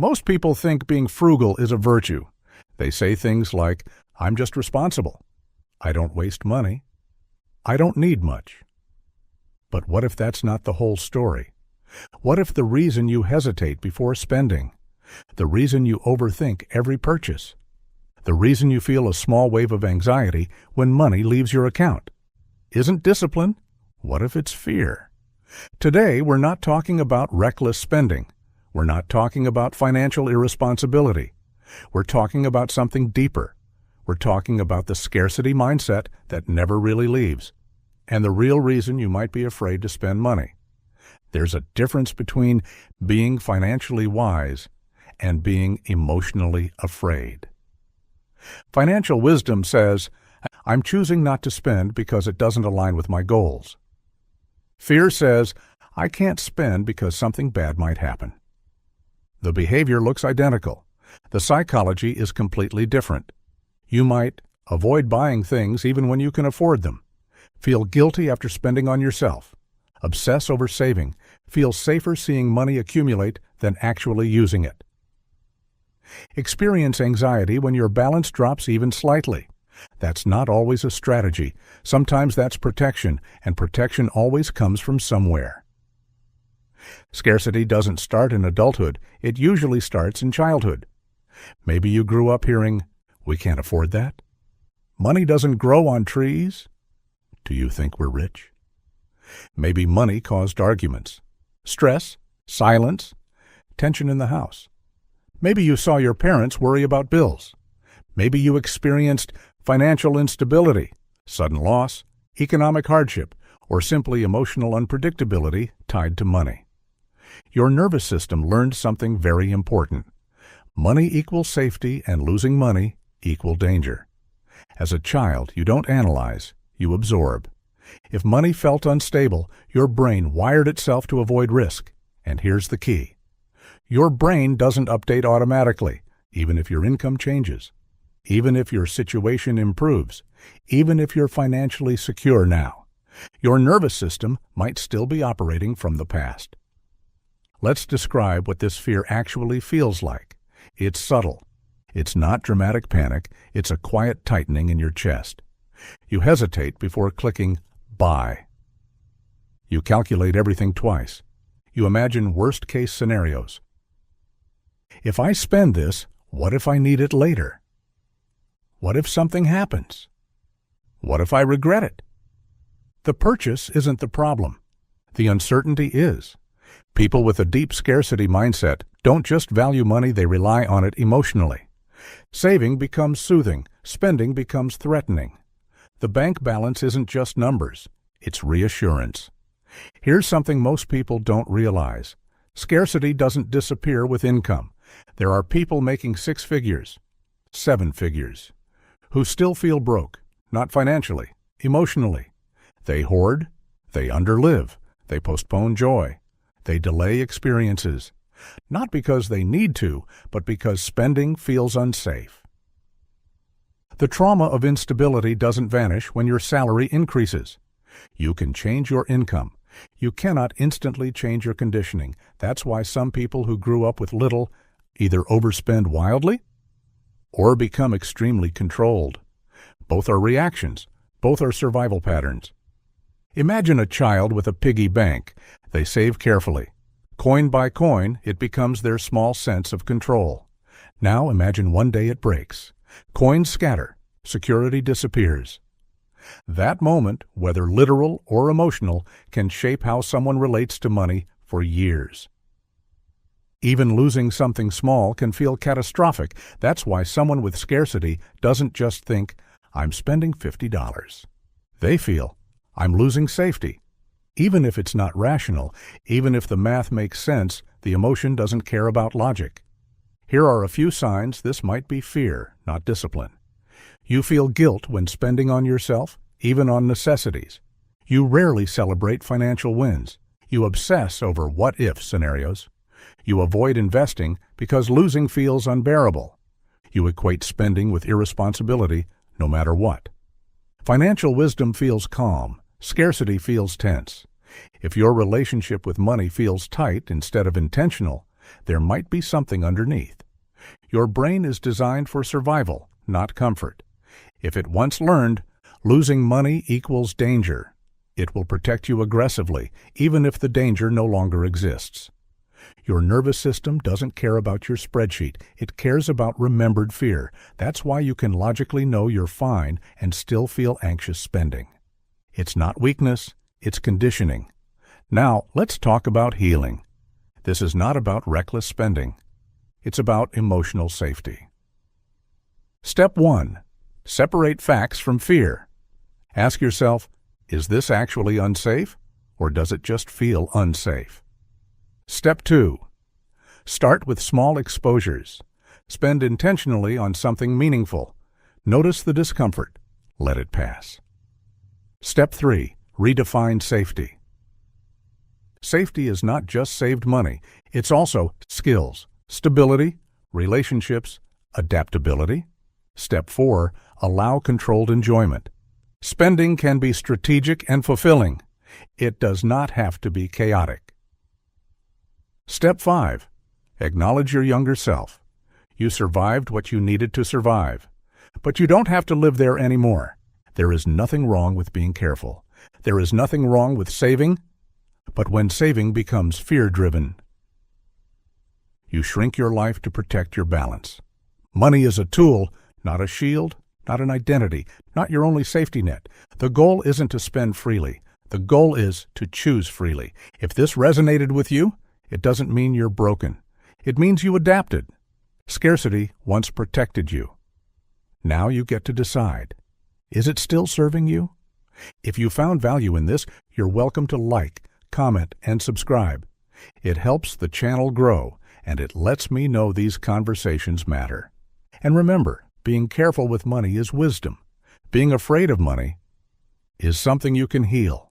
Most people think being frugal is a virtue. They say things like, "I'm just responsible. I don't waste money. I don't need much." But what if that's not the whole story? What if the reason you hesitate before spending, the reason you overthink every purchase, the reason you feel a small wave of anxiety when money leaves your account, isn't discipline? What if it's fear? Today, we're not talking about reckless spending. We're not talking about financial irresponsibility. We're talking about something deeper. We're talking about the scarcity mindset that never really leaves, and the real reason you might be afraid to spend money. There's a difference between being financially wise and being emotionally afraid. Financial wisdom says, "I'm choosing not to spend because it doesn't align with my goals." Fear says, "I can't spend because something bad might happen." The behavior looks identical. The psychology is completely different. You might avoid buying things even when you can afford them, feel guilty after spending on yourself, obsess over saving, feel safer seeing money accumulate than actually using it. Experience anxiety when your balance drops even slightly. That's not always a strategy. Sometimes that's protection, and protection always comes from somewhere. Scarcity doesn't start in adulthood. It usually starts in childhood. Maybe you grew up hearing, "We can't afford that." "Money doesn't grow on trees." "Do you think we're rich?" Maybe money caused arguments, stress, silence, tension in the house. Maybe you saw your parents worry about bills. Maybe you experienced financial instability, sudden loss, economic hardship, or simply emotional unpredictability tied to money. Your nervous system learned something very important. Money equals safety, and losing money equals danger. As a child, you don't analyze, you absorb. If money felt unstable, your brain wired itself to avoid risk. And here's the key. Your brain doesn't update automatically, even if your income changes, even if your situation improves, even if you're financially secure now. Your nervous system might still be operating from the past. Let's describe what this fear actually feels like. It's subtle. It's not dramatic panic. It's a quiet tightening in your chest. You hesitate before clicking buy. You calculate everything twice. You imagine worst-case scenarios. If I spend this, what if I need it later? What if something happens? What if I regret it? The purchase isn't the problem. The uncertainty is. People with a deep scarcity mindset don't just value money, they rely on it emotionally. Saving becomes soothing. Spending becomes threatening. The bank balance isn't just numbers. It's reassurance. Here's something most people don't realize. Scarcity doesn't disappear with income. There are people making 6 figures, 7 figures, who still feel broke, not financially, emotionally. They hoard, they underlive, they postpone joy, they delay experiences, not because they need to, but because spending feels unsafe. The trauma of instability doesn't vanish when your salary increases. You can change your income. You cannot instantly change your conditioning. That's why some people who grew up with little either overspend wildly or become extremely controlled. Both are reactions. Both are survival patterns. Imagine a child with a piggy bank. They save carefully. Coin by coin, it becomes their small sense of control. Now imagine one day it breaks. Coins scatter. Security disappears. That moment, whether literal or emotional, can shape how someone relates to money for years. Even losing something small can feel catastrophic. That's why someone with scarcity doesn't just think, "I'm spending $50. They feel, "I'm losing safety." Even if it's not rational, even if the math makes sense, the emotion doesn't care about logic. Here are a few signs this might be fear, not discipline. You feel guilt when spending on yourself, even on necessities. You rarely celebrate financial wins. You obsess over what-if scenarios. You avoid investing because losing feels unbearable. You equate spending with irresponsibility, no matter what. Financial wisdom feels calm. Scarcity feels tense. If your relationship with money feels tight instead of intentional, There might be something underneath. Your brain is designed for survival, not comfort. If it once learned, losing money equals danger, it will protect you aggressively, even if the danger no longer exists. Your nervous system doesn't care about your spreadsheet. It cares about remembered fear. That's why you can logically know you're fine and still feel anxious spending. It's not weakness, it's conditioning. Now, let's talk about healing. This is not about reckless spending. It's about emotional safety. Step 1. Separate facts from fear. Ask yourself, is this actually unsafe, or does it just feel unsafe? Step 2. Start with small exposures. Spend intentionally on something meaningful. Notice the discomfort. Let it pass. Step 3. Redefine safety. Safety is not just saved money. It's also skills, stability, relationships, adaptability. Step 4. Allow controlled enjoyment. Spending can be strategic and fulfilling. It does not have to be chaotic. Step 5. Acknowledge your younger self. You survived what you needed to survive. But you don't have to live there anymore. There is nothing wrong with being careful. There is nothing wrong with saving. But when saving becomes fear-driven, you shrink your life to protect your balance. Money is a tool, not a shield, not an identity, not your only safety net. The goal isn't to spend freely. The goal is to choose freely. If this resonated with you, it doesn't mean you're broken. It means you adapted. Scarcity once protected you. Now you get to decide. Is it still serving you? If you found value in this, you're welcome to like, comment, and subscribe. It helps the channel grow, and it lets me know these conversations matter. And remember, being careful with money is wisdom. Being afraid of money is something you can heal.